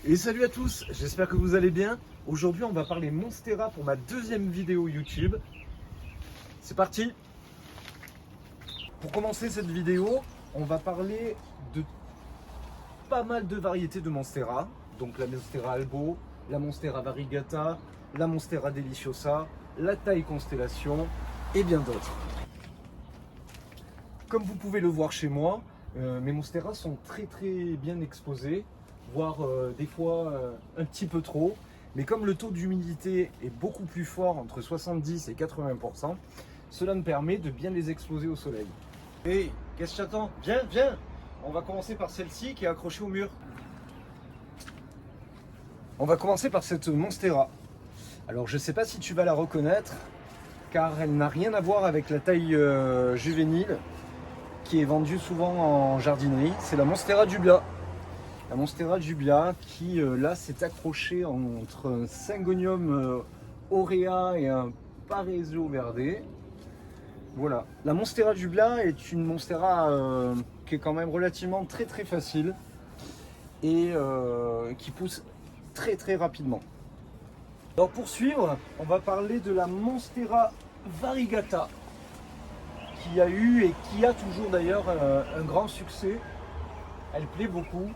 Et salut à tous, j'espère que vous allez bien. Aujourd'hui on va parler Monstera pour ma deuxième vidéo YouTube. C'est parti. Pour commencer cette vidéo, on va parler de pas mal de variétés de Monstera. Donc la Monstera Albo, la Monstera Variegata, la Monstera Deliciosa, la Thai Constellation et bien d'autres. Comme vous pouvez le voir chez moi, mes Monstera sont très bien exposés, voire des fois un petit peu trop. Mais comme le taux d'humidité est beaucoup plus fort, entre 70 et 80%, cela me permet de bien les exposer au soleil. Hey, qu'est-ce que t'attends? Viens. On va commencer par celle-ci qui est accrochée au mur. On va commencer par cette Monstera. Alors je ne sais pas si tu vas la reconnaître, car elle n'a rien à voir avec la taille juvénile qui est vendue souvent en jardinerie. C'est la Monstera Dubia. La Monstera Dubia qui là s'est accrochée entre un Syngonium aurea et un Paresio verde. Voilà. La Monstera Dubia est une Monstera qui est quand même relativement très facile et qui pousse très rapidement. Alors pour suivre, on va parler de la Monstera Variegata qui a eu et qui a toujours d'ailleurs un grand succès. Elle plaît beaucoup.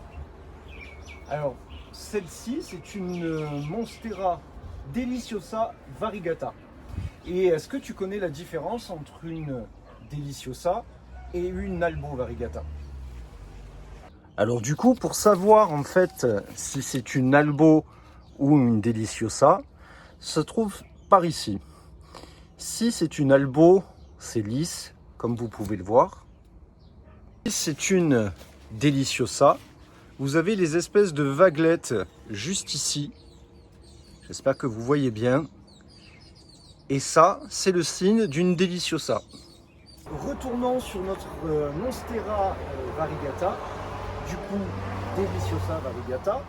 Alors celle-ci c'est une Monstera Deliciosa Variegata. Et est-ce que tu connais la différence entre une Deliciosa et une Albo Variegata? Alors du coup, pour savoir en fait si c'est une Albo ou une Deliciosa, se trouve par ici. Si c'est une Albo, c'est lisse, comme vous pouvez le voir. Si c'est une Deliciosa, vous avez les espèces de vaguelettes juste ici. J'espère que vous voyez bien. Et ça, c'est le signe d'une Deliciosa. Retournons sur notre Monstera Variegata. Du coup, Deliciosa Variegata.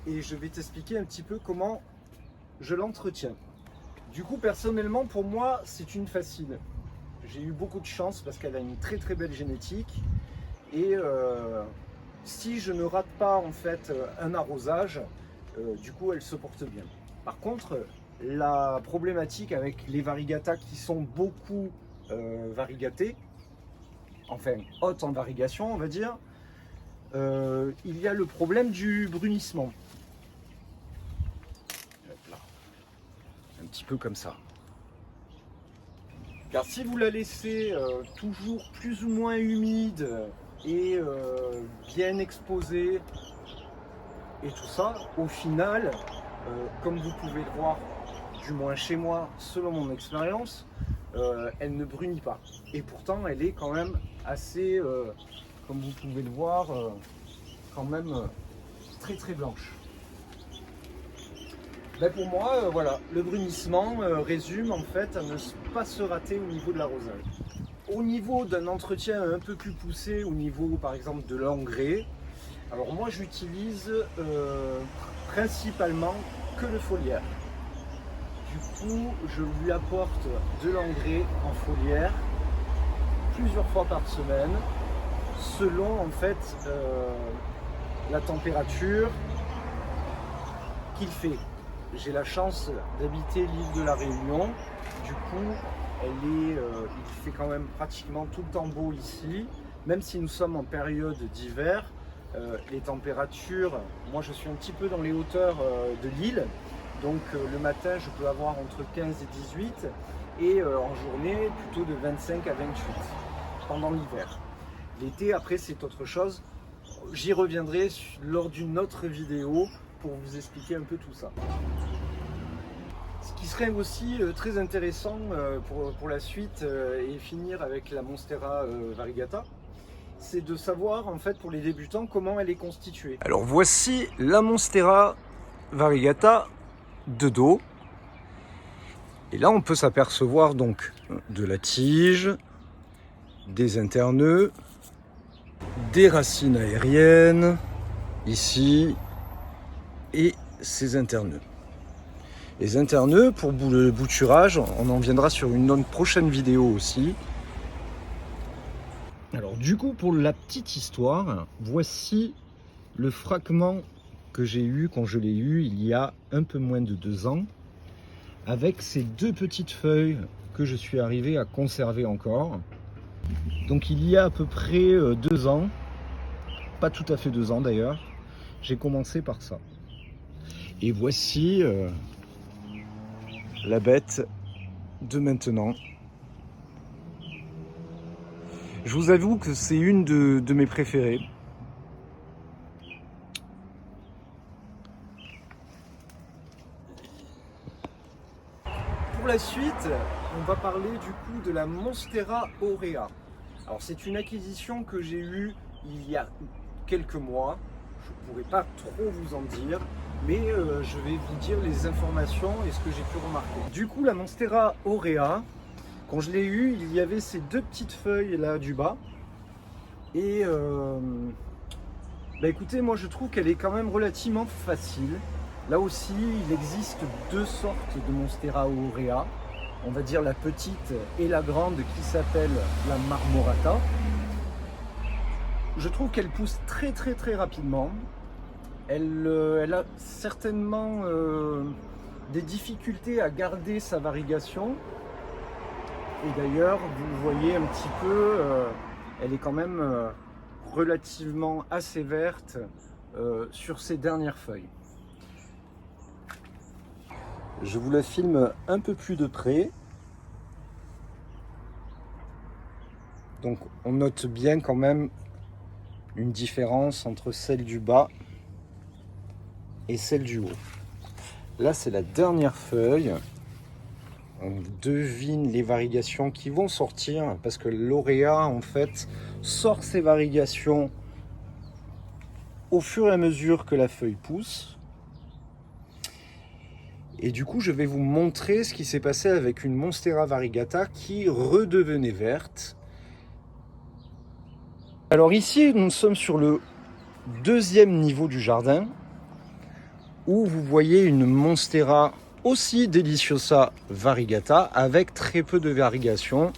Et je vais t'expliquer un petit peu comment je l'entretiens. Du coup, personnellement, pour moi, c'est une facile. J'ai eu beaucoup de chance parce qu'elle a une très belle génétique. Et si je ne rate pas en fait un arrosage, du coup, elle se porte bien. Par contre, la problématique avec les Variegata qui sont beaucoup variegatées, enfin hautes en variegation, on va dire, il y a le problème du brunissement. Un petit peu comme ça. Car si vous la laissez toujours plus ou moins humide et bien exposée et tout ça, au final, comme vous pouvez le voir, du moins chez moi, selon mon expérience, elle ne brunit pas. Et pourtant, elle est quand même assez, comme vous pouvez le voir, quand même très blanche. Ben pour moi, voilà, le brunissement résume en fait à ne pas se rater au niveau de l'arrosage. Au niveau d'un entretien un peu plus poussé, au niveau par exemple de l'engrais, alors moi j'utilise principalement que le foliaire. Du coup, je lui apporte de l'engrais en foliaire plusieurs fois par semaine, selon en fait la température qu'il fait. J'ai la chance d'habiter l'île de la Réunion, du coup il fait quand même pratiquement tout le temps beau ici, même si nous sommes en période d'hiver. Les températures, moi je suis un petit peu dans les hauteurs de l'île, donc le matin je peux avoir entre 15 et 18 et en journée plutôt de 25 à 28 pendant l'hiver. L'été après c'est autre chose, j'y reviendrai lors d'une autre vidéo pour vous expliquer un peu tout ça. Ce qui serait aussi très intéressant pour la suite et finir avec la Monstera Variegata, c'est de savoir en fait pour les débutants comment elle est constituée. Alors voici la Monstera Variegata de dos. Et là on peut s'apercevoir donc de la tige, des interneux, des racines aériennes, ici, et ces interneux. Les interneux, pour le bouturage, on en viendra sur une prochaine vidéo aussi. Alors du coup, pour la petite histoire, voici le fragment que j'ai eu quand je l'ai eu il y a un peu moins de 2 ans, avec ces 2 petites feuilles que je suis arrivé à conserver encore. Donc il y a à peu près 2 ans, pas tout à fait 2 ans d'ailleurs, j'ai commencé par ça. Et voici la bête de maintenant. Je vous avoue que c'est une de mes préférées. Pour la suite, on va parler du coup de la Monstera aurea. Alors c'est une acquisition que j'ai eue il y a quelques mois. Je ne pourrais pas trop vous en dire, mais je vais vous dire les informations et ce que j'ai pu remarquer. Du coup, la Monstera aurea, quand je l'ai eue, il y avait ces 2 petites feuilles là du bas. Et écoutez, moi je trouve qu'elle est quand même relativement facile. Là aussi, il existe 2 sortes de Monstera aurea. On va dire la petite et la grande qui s'appelle la marmorata. Je trouve qu'elle pousse très rapidement. Elle a certainement des difficultés à garder sa variegation. Et d'ailleurs, vous voyez un petit peu, elle est quand même relativement assez verte sur ses dernières feuilles. Je vous la filme un peu plus de près. Donc on note bien quand même une différence entre celle du bas et celle du haut. Là c'est la dernière feuille. On devine les varigations qui vont sortir parce que l'auréa en fait sort ses varigations au fur et à mesure que la feuille pousse. Et du coup, je vais vous montrer ce qui s'est passé avec une Monstera variegata qui redevenait verte. Alors ici, nous sommes sur le 2e niveau du jardin où vous voyez une Monstera aussi deliciosa variegata avec très peu de variegation.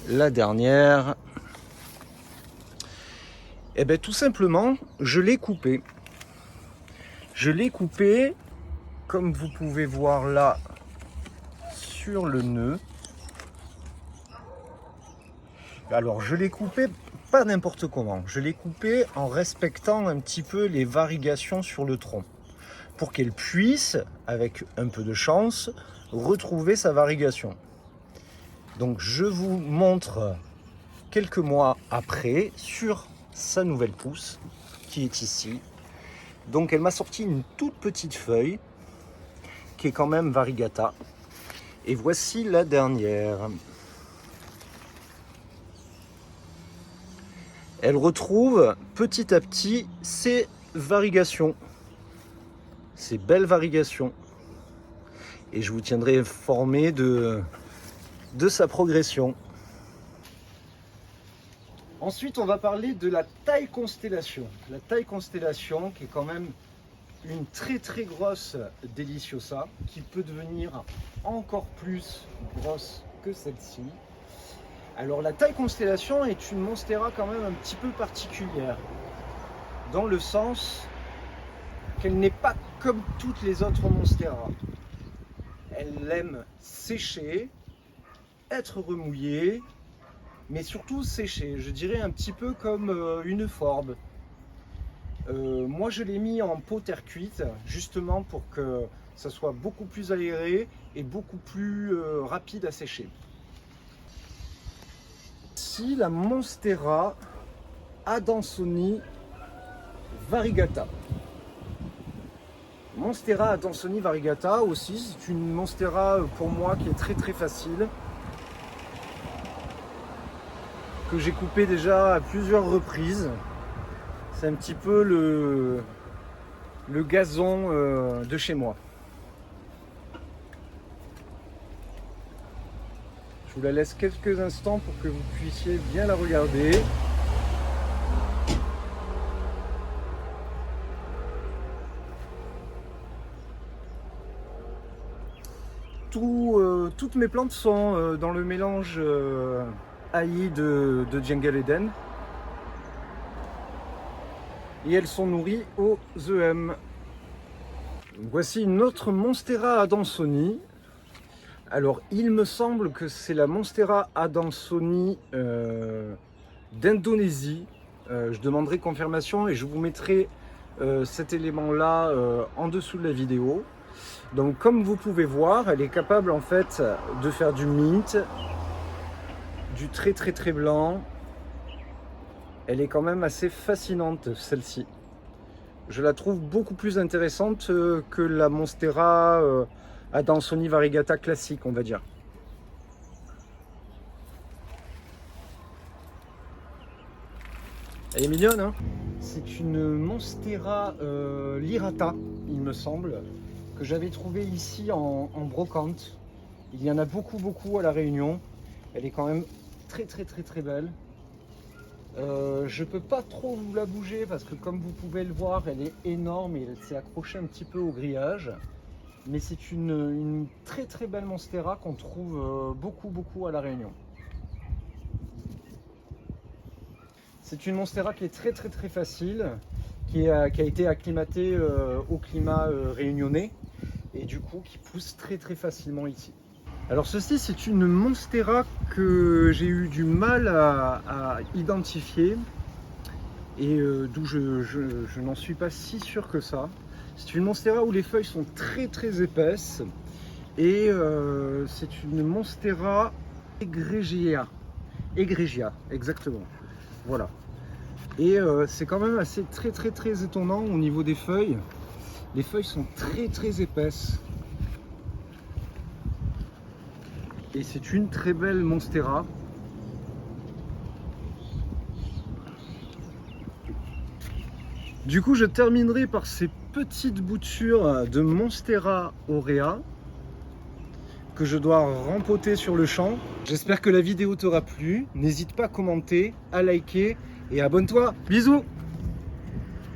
La dernière, et bien tout simplement, je l'ai coupée. Je l'ai coupée. Comme vous pouvez voir là sur le nœud. Alors je l'ai coupé pas n'importe comment. Je l'ai coupé en respectant un petit peu les varigations sur le tronc. Pour qu'elle puisse, avec un peu de chance, retrouver sa variegation. Donc je vous montre quelques mois après sur sa nouvelle pousse qui est ici. Donc elle m'a sorti une toute petite feuille qui est quand même variegata. Et voici la dernière. Elle retrouve petit à petit ses varigations, ses belles varigations. Et je vous tiendrai informé de sa progression. Ensuite, on va parler de la taille constellation. La taille constellation qui est quand même une très grosse deliciosa qui peut devenir encore plus grosse que celle-ci. Alors la taille constellation est une Monstera quand même un petit peu particulière dans le sens qu'elle n'est pas comme toutes les autres Monstera. Elle aime sécher, être remouillée, mais surtout sécher. Je dirais un petit peu comme une forbe. Moi je l'ai mis en pot terre cuite justement pour que ça soit beaucoup plus aéré et beaucoup plus rapide à sécher. Ici la Monstera adansoni variegata. Monstera adansoni variegata aussi, c'est une Monstera pour moi qui est très facile, que j'ai coupé déjà à plusieurs reprises. C'est un petit peu le gazon de chez moi. Je vous la laisse quelques instants pour que vous puissiez bien la regarder. Toutes mes plantes sont dans le mélange AI de Jungle Eden. et elles sont nourries aux EM. Voici une autre Monstera adansoni. Alors il me semble que c'est la Monstera adansoni d'Indonésie. Je demanderai confirmation et je vous mettrai cet élément-là en dessous de la vidéo. Donc comme vous pouvez voir, elle est capable en fait de faire du mint, du très blanc. Elle est quand même assez fascinante celle-ci. Je la trouve beaucoup plus intéressante que la Monstera adansoni variegata classique, on va dire. Elle est mignonne, hein? C'est une Monstera lirata, il me semble, que j'avais trouvé ici en brocante. Il y en a beaucoup à La Réunion. Elle est quand même très belle. Je peux pas trop vous la bouger parce que comme vous pouvez le voir, elle est énorme et elle s'est accrochée un petit peu au grillage. Mais c'est une très belle Monstera qu'on trouve beaucoup à La Réunion. C'est une Monstera qui est très facile, qui a été acclimatée au climat réunionnais et du coup qui pousse très facilement ici. Alors ceci c'est une Monstera que j'ai eu du mal à identifier et d'où je n'en suis pas si sûr que ça. C'est une Monstera où les feuilles sont très épaisses et c'est une Monstera egregia, exactement. Voilà. Et c'est quand même assez très étonnant au niveau des feuilles. Les feuilles sont très épaisses. Et c'est une très belle Monstera. Du coup, je terminerai par ces petites boutures de Monstera aurea que je dois rempoter sur le champ. J'espère que la vidéo t'aura plu. N'hésite pas à commenter, à liker et abonne-toi. Bisous!